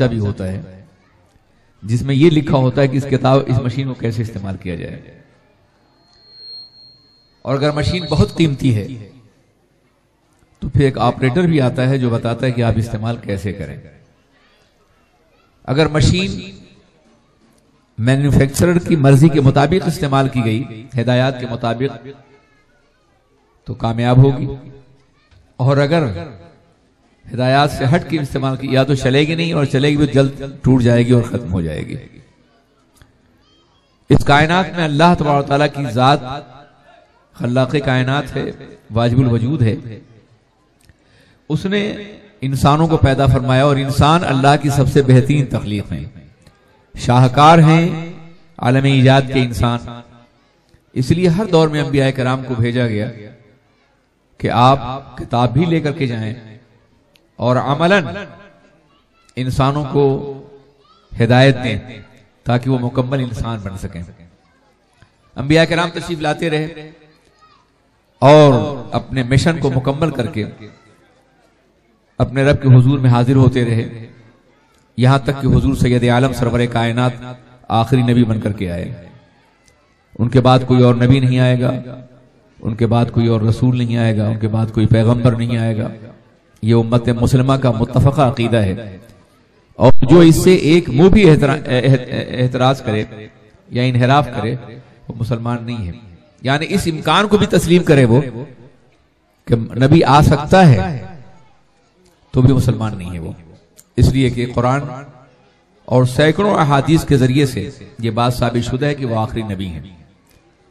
بھی ہوتا ہے جس میں یہ لکھا ہوتا ہے کہ اس مشین کو کیسے استعمال کیا جائے. اور اگر مشین بہت قیمتی ہے تو پھر ایک آپریٹر بھی آتا ہے جو بتاتا ہے کہ آپ استعمال کیسے کریں. اگر مشین مینوفیکچرر کی مرضی کے مطابق استعمال کی گئی، ہدایات کے مطابق، تو کامیاب ہوگی، اور اگر ہدایات سے ہٹ کے استعمال کی یا تو چلے گی نہیں، اور چلے گی بھی جلد ٹوٹ جائے گی اور ختم ہو جائے گی. اس کائنات میں اللہ تبارک و تعالیٰ کی ذات خلاق کائنات ہے، واجب الوجود ہے. اس نے انسانوں کو پیدا فرمایا، اور انسان اللہ کی سب سے بہترین تخلیق ہیں، شاہکار ہیں عالم ایجاد کے انسان. اس لیے ہر دور میں انبیاء کرام کو بھیجا گیا کہ آپ کتاب بھی لے کر کے جائیں اور عملاً انسانوں کو ہدایت دیں تاکہ وہ مکمل انسان بن سکیں. انبیاء کرام تشریف لاتے رہے اور اپنے مشن کو مکمل کر کے اپنے رب کے حضور میں حاضر ہوتے رہے، یہاں تک کہ حضور سید عالم سرور کائنات آخری نبی بن کر کے آئے. ان کے بعد کوئی اور نبی نہیں آئے گا، ان کے بعد کوئی اور رسول نہیں آئے گا، ان کے بعد کوئی پیغمبر نہیں آئے گا. یہ امت مسلمہ کا متفقہ عقیدہ ہے، اور جو اس سے ایک منہ بھی اعتراض کرے یا انحراف کرے وہ مسلمان نہیں ہے. یعنی اس امکان کو بھی تسلیم کرے وہ کہ نبی آ سکتا ہے تو بھی مسلمان نہیں ہے وہ. اس لیے کہ قرآن اور سینکڑوں احادیث کے ذریعے سے یہ بات ثابت شدہ ہے کہ وہ آخری نبی ہیں،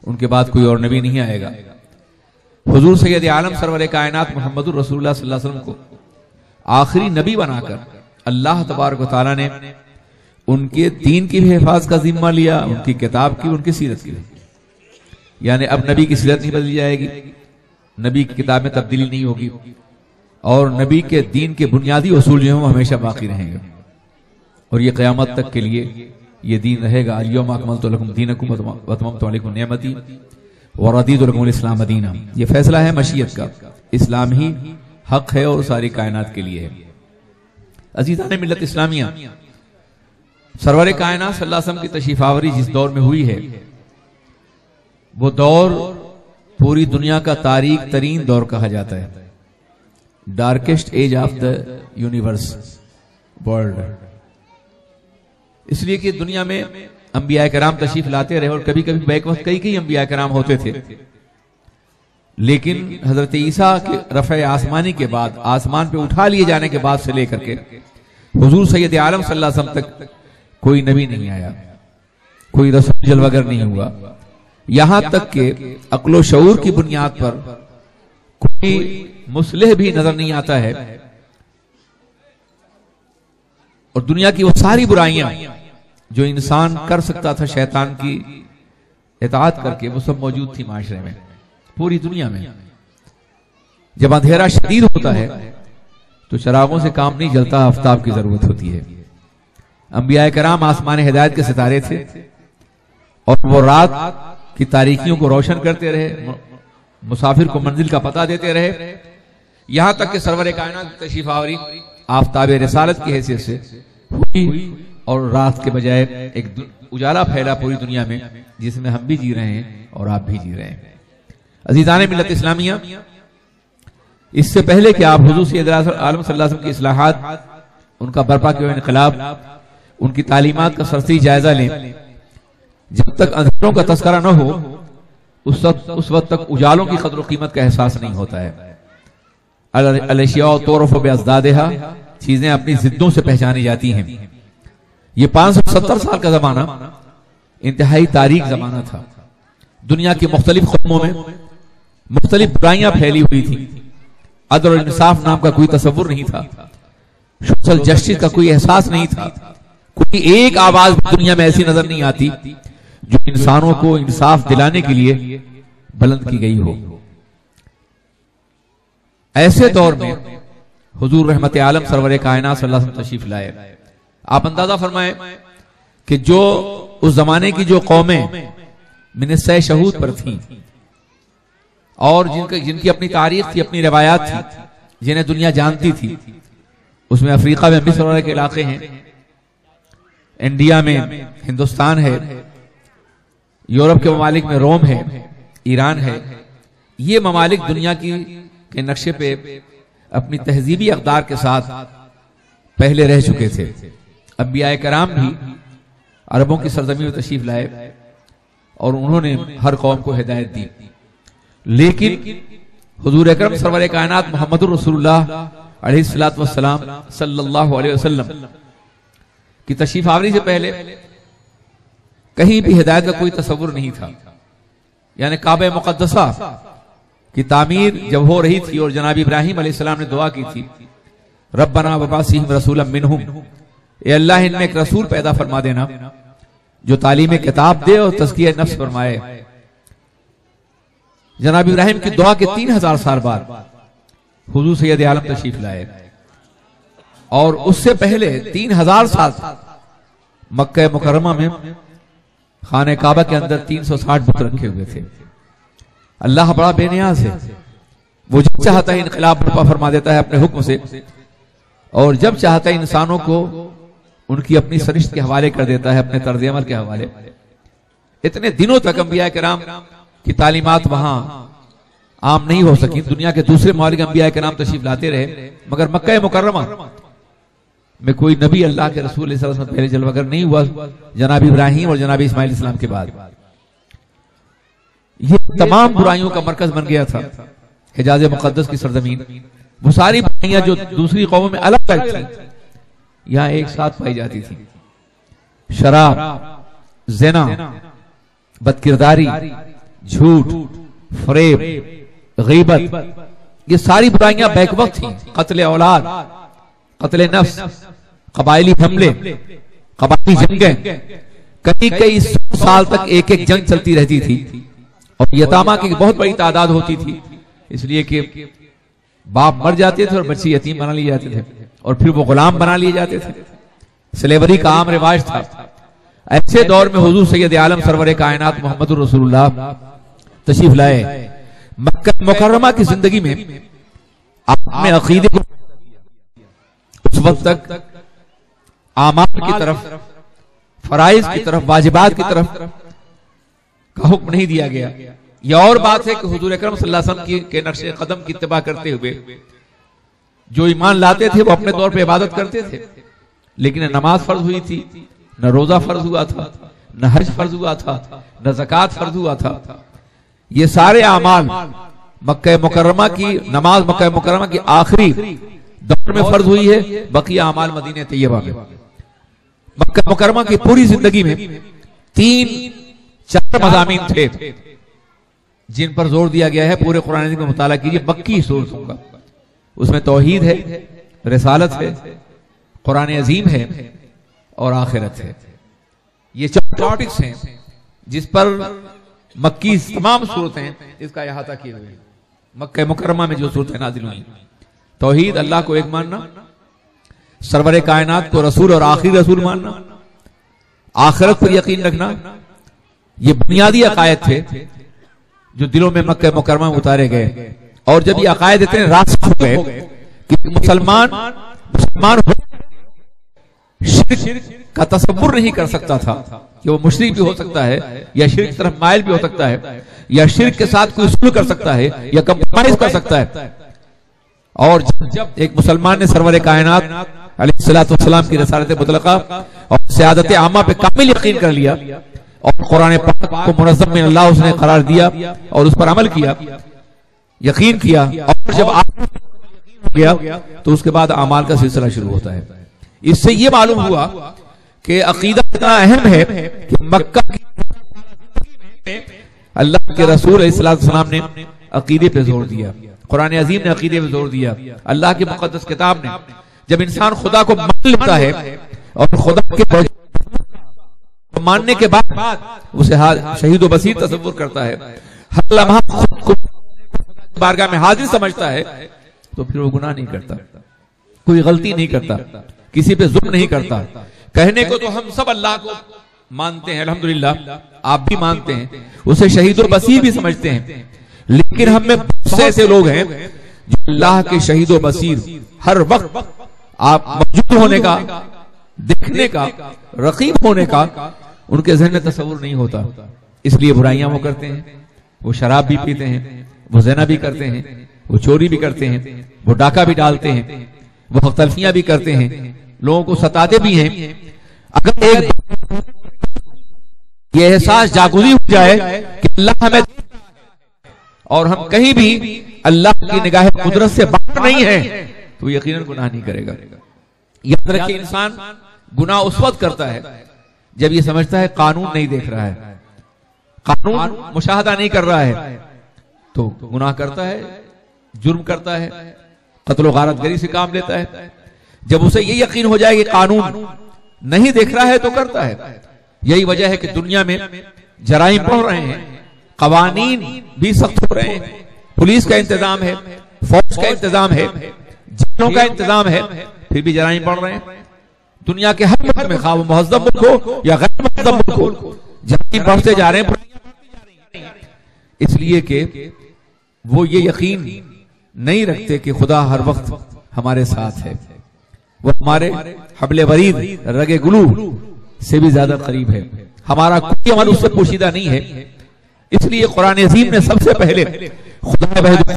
ان کے بعد کوئی اور نبی نہیں آئے گا. حضور سید عالم سرور کائنات محمد الرسول اللہ صلی اللہ علیہ وسلم کو آخری نبی بنا کر اللہ تبارک و تعالیٰ نے ان کے دین کی بھی حفاظت کا ذمہ لیا، ان کی کتاب کی، ان کی سیرت کی. یعنی اب نبی کی سیرت نہیں بدلی جائے گی، نبی کی کتاب میں تبدیلی نہیں ہوگی، اور نبی کے دین کے بنیادی اصول جو ہیں وہ ہمیشہ باقی رہیں گے، اور یہ قیامت تک کے لیے یہ دین رہے گا. الیوم اکملت لکم دینکم واتممت علیکم نعمتی ورضیت لکم الاسلام دینا. یہ فیصلہ ہے مشیت کا، اسلام ہی حق ہے اور ساری کائنات کے لیے ہے. عزیزان ملت اسلامیہ، سرور کائنات صلی اللہ علیہ وسلم کی تشریف آوری جس دور میں ہوئی ہے وہ دور پوری دنیا کا تاریک ترین دور کہا جاتا ہے، darkest age of the universe world. اس لیے کہ دنیا میں انبیاء کرام تشریف لاتے رہے، اور کبھی کبھی بیک وقت کئی انبیاء کرام ہوتے تھے، لیکن حضرت عیسیٰ کے رفع آسمانی کے بعد، آسمان پہ اٹھا لیے جانے کے بعد سے لے کر کے حضور سید عالم صلی اللہ علیہ وسلم تک کوئی نبی نہیں آیا، کوئی رسول جلوگر نہیں ہوا. یہاں تک کہ عقل و شعور کی بنیاد پر کوئی مصلح بھی نظر نہیں آتا ہے، اور دنیا کی وہ ساری برائیاں جو انسان کر سکتا تھا شیطان کی اطاعت کر کے، وہ سب موجود تھی معاشرے میں، پوری دنیا میں. جب اندھیرا شدید ہوتا ہے تو چراغوں سے کام نہیں چلتا، آفتاب کی ضرورت ہوتی ہے. انبیاء کرام آسمان ہدایت کے ستارے تھے، اور وہ رات کی تاریکیوں کو روشن کرتے رہے، مسافر کو منزل کا پتہ دیتے رہے، یہاں تک کہ سرور کائنات تشریف آوری آفتاب رسالت کی حیثیت سے ہوئی، اور رات کے بجائے ایک اجالا پھیلا پوری دنیا میں، جس میں ہم بھی جی رہے ہیں اور آپ بھی جی رہے ہیں. عزیزان ملت اسلامیہ، اس سے پہلے کہ آپ حضور سید عالم صلی اللہ علیہ وسلم کی اصلاحات، ان کا برپا کیا انقلاب، ان کی تعلیمات کا سرسری جائزہ لیں، جب تک اندھیروں کا تذکرہ نہ ہو اس وقت تک اجالوں کی قدر و قیمت کا احساس نہیں ہوتا ہے. الاشیاء تعرف بازدادہا، چیزیں اپنی ضدوں سے پہچانی جاتی ہیں. یہ 570 سال کا زمانہ انتہائی تاریک زمانہ تھا. دنیا کے مختلف قوموں میں مختلف برائیاں پھیلی ہوئی تھیں، عدل اور انصاف نام کا کوئی تصور نہیں تھا، سوشل جسٹس کا کوئی احساس نہیں تھا. کوئی ایک آواز دنیا میں ایسی نظر نہیں آتی جو انسانوں کو انصاف دلانے کے لیے بلند کی گئی ہو. ایسے دور میں حضور رحمت عالم سرور کائنات صلی اللہ علیہ وسلم تشریف لائے. آپ اندازہ فرمائیں کہ جو اس زمانے کی جو قومیں منصہ شہود پر تھیں اور جن کی اپنی تاریخ تھی، اپنی روایات تھی، جنہیں دنیا جانتی تھی، اس میں افریقہ میں مصر کے علاقے ہیں، انڈیا میں ہندوستان ہے، یورپ کے ممالک میں روم ہے، ایران ہے. یہ ممالک دنیا کے نقشے پہ اپنی تہذیبی اقدار کے ساتھ پہلے رہ چکے تھے. انبیاء کرام بھی عربوں کی سرزمین میں تشریف لائے اور انہوں نے ہر قوم کو ہدایت دی. لیکن حضور اکرم سرور کائنات محمد الرسول اللہ علیہ السلام صلی اللہ علیہ وسلم کی تشریف آوری سے پہلے کہیں بھی ہدایت کا کوئی تصور نہیں تھا. یعنی کعبہ مقدسہ کی تعمیر جب ہو رہی تھی اور جناب ابراہیم علیہ السلام نے دعا کی تھی ربنا وابعث فیہم رسولا منہم، اے اللہ ان میں ایک رسول پیدا فرما دینا جو تعلیم کتاب دے اور تزکیہ نفس فرمائے. جناب ابراہیم کی دعا کے 3000 سال بعد حضور سید عالم تشریف لائے، اور اس سے پہلے 3000 سال مکہ مکرمہ میں خانہ کعبہ کے اندر 360 بت رکھے ہوئے تھے. اللہ بڑا بے نیاز ہے، وہ جب چاہتا ہے انقلاب برپا فرما دیتا ہے اپنے حکم سے، اور جب چاہتا ہے انسانوں کو ان کی اپنی سرشت کے حوالے کر دیتا ہے، اپنے طرز عمل کے حوالے. اتنے دنوں تک انبیاء کرام کی تعلیمات وہاں عام نہیں ہو سکی. دنیا کے دوسرے ممالک انبیاء کرام تشریف لاتے رہے، مگر مکہ مکرمہ میں کوئی نبی اللہ کے رسول صلی اللہ علیہ وسلم پہلے جلوہ گر نہیں ہوا جناب ابراہیم اور جناب اسماعیل السلام کے بعد. یہ تمام برائیوں کا مرکز بن گیا تھا حجاز مقدس کی سرزمین. وہ ساری برائیاں جو دوسری قوموں میں الگ الگ تھیں یہاں ایک ساتھ پائی جاتی تھی. شراب، زنا، بدکرداری، جھوٹ، فریب، غیبت، یہ ساری برائیاں بیک وقت تھیں. قتل اولاد، قتل نفس، قبائلی حملے، قبائلی جنگیں، کئی 100 سال تک ایک ایک جنگ چلتی رہتی تھی، اور یتامہ کی بہت بڑی تعداد ہوتی تھی، اس لیے کہ باپ مر جاتے تھے اور بچے یتیم بنا لیے جاتے تھے اور پھر وہ غلام بنا لیے جاتے تھے. سلیوری کا عام رواج تھا. ایسے دور میں حضور سید عالم سرور کائنات محمد الرسول اللہ تشریف لائے. مکہ مکرمہ کی زندگی میں آپ نے عقیدے کو اس وقت تک اعمال کی طرف، فرائض کی طرف، واجبات کی طرف کا حکم نہیں دیا گیا. یہ اور بات ہے کہ حضور اکرم صلی اللہ علیہ وسلم کے نقش قدم کی اتباع کرتے ہوئے جو ایمان لاتے تھے وہ اپنے طور پہ عبادت کرتے تھے، لیکن نہ نماز فرض ہوئی تھی، نہ روزہ فرض ہوا تھا، نہ حج فرض ہوا تھا، نہ زکوٰۃ فرض ہوا تھا. یہ سارے اعمال مکہ مکرمہ کی نماز مکہ مکرمہ کی آخری دور میں فرض ہوئی ہے، بقیہ اعمال مدینہ طیبہ میں. مکہ مکرمہ کی پوری زندگی میں 3-4 مضامین تھے جن پر زور دیا گیا ہے. پورے قرآن عظیم کا مطالعہ کیجئے، مکی صورتوں کا. اس میں توحید ہے، رسالت ہے، قرآن عظیم ہے اور آخرت ہے. یہ 4 ٹاپکس ہیں جس پر مکی تمام صورتیں اس کا احاطہ کیے ہوئے ہیں. مکہ مکرمہ میں جو صورتیں نازل ہوئی، توحید، اللہ کو ایک ماننا، سرور کائنات کو رسول اور آخری رسول ماننا، آخرت پر یقین رکھنا، یہ بنیادی عقائد تھے جو دلوں میں مکہ مکرمہ میں اتارے گئے. اور جب یہ عقائد اتنے راسخ ہو گئے کہ مسلمان ہو شرک کا تصور نہیں کر سکتا تھا کہ وہ مشرک بھی ہو سکتا ہے، یا شرک کی طرف مائل بھی ہو سکتا ہے، یا شرک کے ساتھ کوئی سلوک کر سکتا ہے، یا کمپرومائز کر سکتا ہے. اور جب ایک مسلمان نے سرور کائنات علیہ السلام کی رسالت مطلقہ اور سعادت عامہ پہ کامل یقین کر لیا اور قرآن پاک کو منظم من اللہ اس نے قرار دیا اور اس پر عمل کیا، یقین کیا، اور جب گیا تو اس کے بعد اعمال کا سلسلہ شروع ہوتا ہے. اس سے یہ معلوم ہوا کہ عقیدہ اتنا اہم ہے کہ مکہ اللہ کے رسول علیہ السلام نے عقیدے پہ زور دیا، قرآن عظیم نے عقیدے پہ زور دیا، اللہ کی مقدس کتاب نے. جب انسان خدا کو مان لیتا ہے اور خدا کے ماننے کے بعد اسے شہید و بصیر تصور کرتا ہے، ہر لمحہ خود کو بارگاہ میں حاضر سمجھتا ہے، تو پھر وہ گناہ نہیں کرتا، کوئی غلطی نہیں کرتا، کسی پہ ظلم نہیں کرتا. کہنے کو تو ہم سب اللہ کو مانتے ہیں، الحمدللہ آپ بھی مانتے ہیں، اسے شہید و بصیر بھی سمجھتے ہیں، لیکن ہم میں بہت سے ایسے لوگ ہیں جو اللہ کے شہید و بصیر ہر وقت آپ موجود ہونے کا دیکھنے کا، رقیب ہونے کا ان کے ذہن میں تصور نہیں ہوتا. اس لیے برائیاں وہ کرتے ہیں، وہ شراب بھی پیتے ہیں، وہ زنا بھی کرتے ہیں، وہ چوری بھی کرتے ہیں، وہ ڈاکہ بھی ڈالتے ہیں، وہ تلفیاں بھی کرتے ہیں، لوگوں کو ستاتے بھی ہیں. اگر ایک یہ احساس جاگزی ہو جائے کہ اللہ ہمیں اور ہم کہیں بھی اللہ کی نگاہ قدرت سے باہر نہیں ہیں تو یقیناً گناہ نہیں کرے گا. یاد رکھیں انسان گناہ اس وقت کرتا ہے جب یہ سمجھتا ہے قانون نہیں دیکھ رہا ہے، قانون مشاہدہ نہیں کر رہا ہے تو گناہ کرتا ہے، جرم کرتا ہے، قتل و غارت گری سے کام لیتا ہے. جب اسے یہ یقین ہو جائے کہ قانون نہیں دیکھ رہا ہے تو کرتا ہے. یہی وجہ ہے کہ دنیا میں جرائم بڑھ رہے ہیں، قوانین بھی سخت ہو رہے ہیں، پولیس کا انتظام ہے، فوج کا انتظام ہے، جیلوں کا انتظام ہے، پھر بھی جرائم بڑھ رہے ہیں. دنیا کے ہر ملک میں، خواہ وہ مہذب ملک ہو یا غیر مہذب ملک ہو، جرائم بڑھتے جا رہے ہیں. اس لیے کہ وہ یہ یقین نہیں رکھتے کہ خدا ہر وقت ہمارے ساتھ ہے، وہ ہمارے حبل ورید، رگ گلو سے بھی زیادہ قریب ہے. ہمارا کوئی عمل اس سے پوشیدہ نہیں ہے. اس لیے قرآن عظیم نے سب سے پہلے خدا بہد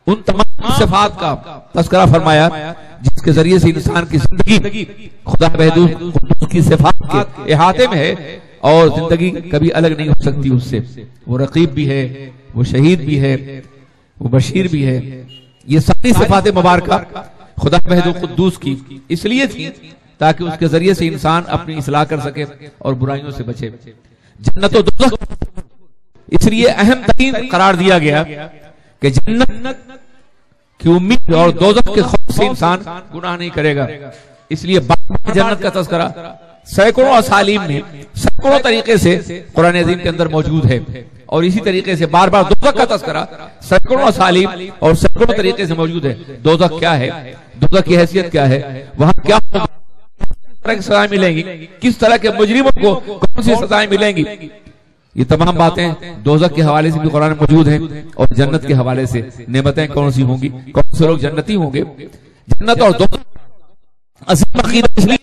ان تمام صفات کا تذکرہ فرمایا جس کے ذریعے سے انسان کی زندگی خدا بہد کی صفات کے احاطے میں ہے اور زندگی کبھی الگ نہیں ہو سکتی اس سے. وہ رقیب بھی ہے، وہ شہید بھی ہے، وہ بشیر بھی ہے. یہ ساری صفات مبارکہ خدا بہد قدوس کی اس لیے تھی تاکہ اس کے ذریعے سے انسان اپنی اصلاح کر سکے اور برائیوں سے بچے. جنت و دوزخ اس لیے اہم ترین قرار دیا گیا کہ جنت کی امید اور دوزخ کے خوف سے انسان گناہ نہیں کرے گا. اس لیے بار جنت کا تذکرہ سینکڑوں اسالیم میں سینکڑوں طریقے سے قرآن عظیم کے اندر موجود ہے، اور اسی طریقے سے بار بار دوزخ کا تذکرہ سینکڑوں اسالیم اور سینکڑوں طریقے سے موجود ہے. دوزخ کیا ہے، دوزخ کی حیثیت کیا ہے، وہاں کیا سزائیں ملیں گی، کس طرح کے مجرموں کو کون سی سزائیں ملیں گی. یہ تمام باتیں دوزخ کے حوالے سے بھی قرآن موجود ہیں، اور جنت کے حوالے سے نعمتیں کون سی ہوں گی، کون سے لوگ جنتی ہوں گے. جنت اور دوزخ عظیم عقیدہ اس لیے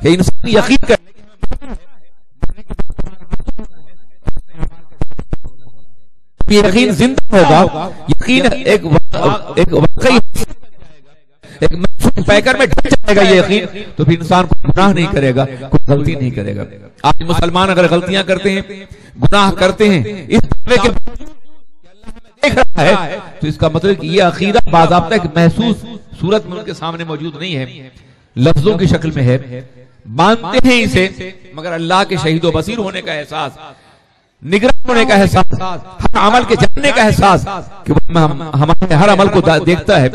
کہ انسان یقین کر یقین زندہ ہوگا، یقین ایک واقعی ایک محسوس پیکر میں ڈھل جائے گا یہ یقین، تو پھر انسان کو گناہ نہیں کرے گا، کوئی غلطی نہیں کرے گا. آج مسلمان اگر غلطیاں کرتے ہیں، گناہ کرتے ہیں، اس دعوے کے دیکھ رہا ہے تو اس کا مطلب کہ یہ عقیدہ باضابطہ ایک محسوس صورت میں ان کے سامنے موجود نہیں ہے، لفظوں کی شکل میں ہے. مانتے ہیں اسے مگر اللہ کے شہید و بصیر ہونے کا احساس، نگراں ہونے کا احساس، ہر عمل کے جاننے کا احساس کہ وہ ہمارے ہر عمل کو دیکھتا ہے،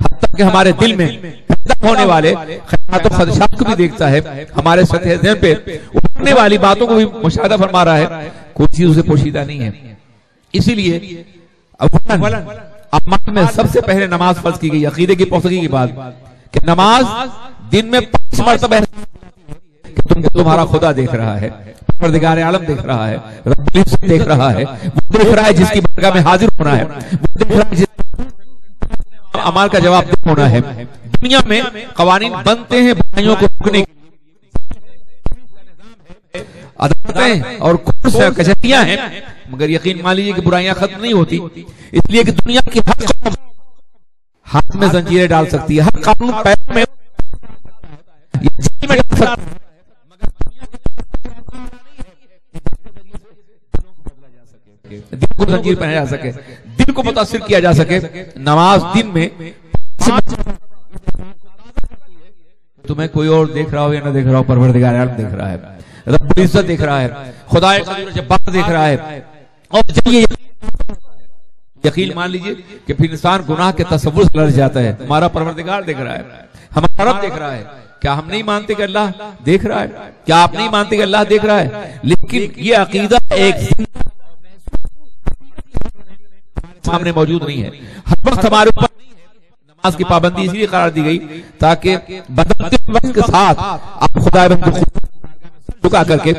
حتیٰ کہ ہمارے دل میں پیدا ہونے والے خیالات و خدشات کو بھی دیکھتا ہے، ہمارے سطح ذہن پہ ابھرنے والی باتوں کو بھی مشاہدہ فرما رہا ہے. کوئی چیز اسے پوشیدہ نہیں ہے. اسی لیے اعمال میں سب سے پہلے نماز فرض کی گئی، عقیدے کی پختگی کی بات کہ نماز دن میں 5 مرتبہ کہ تم کو تمہارا خدا دیکھ رہا ہے، پروردگار عالم دیکھ رہا ہے، رب العزت دیکھ رہا ہے، وہ دیکھ رہا ہے جس کی بارگاہ میں حاضر ہونا ہے، وہ دیکھ رہا ہے جس اعمال کا جواب ہونا ہے. دنیا میں قوانین بنتے ہیں برائیوں کو روکنے کے، عدالتیں اور کورٹس اور کچہریاں ہیں، مگر یقین مان لیجیے کہ برائیاں ختم نہیں ہوتی. اس لیے کہ دنیا کی ہر قوم ہاتھ میں زنجیریں ڈال سکتی ہے، ہر قانون پیر میں ڈال سکتا ہے، دل کو زنجیر پہنایا جا سکے، دل کو متاثر کیا جا سکے. نماز دن میں تمہیں کوئی اور دیکھ رہا ہو یا نہ دیکھ رہا ہو، پروردگار عالم دیکھ رہا ہے، رب العزت دیکھ رہا ہے، خدا قدیر جبار دیکھ رہا ہے. اور جب یہ یقین مان لیجئے کہ پھر انسان گناہ کے تصور سے لڑ جاتا ہے. ہمارا پروردگار دیکھ رہا ہے، ہمارا رب دیکھ رہا ہے. کیا ہم نہیں مانتے کہ اللہ دیکھ رہا ہے؟ کیا آپ نہیں مانتے کہ اللہ دیکھ رہا ہے؟ لیکن یہ عقیدہ ایک سامنے موجود نہیں ہے. ہر وقت ہمارے اوپر نماز کی پابندی اس لیے قرار دی گئی تاکہ بدلتے وقت کے ساتھ آپ خدا بند جھکا کر کے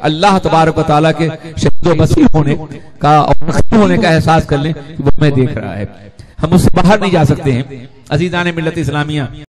اللہ تبارک و تعالیٰ کے شہید و بصیر ہونے کا اور ہونے کا احساس کر لیں کہ وہ ہمیں دیکھ رہا ہے. ہم اس سے باہر نہیں جا سکتے ہیں. عزیزان ملت اسلامیہ،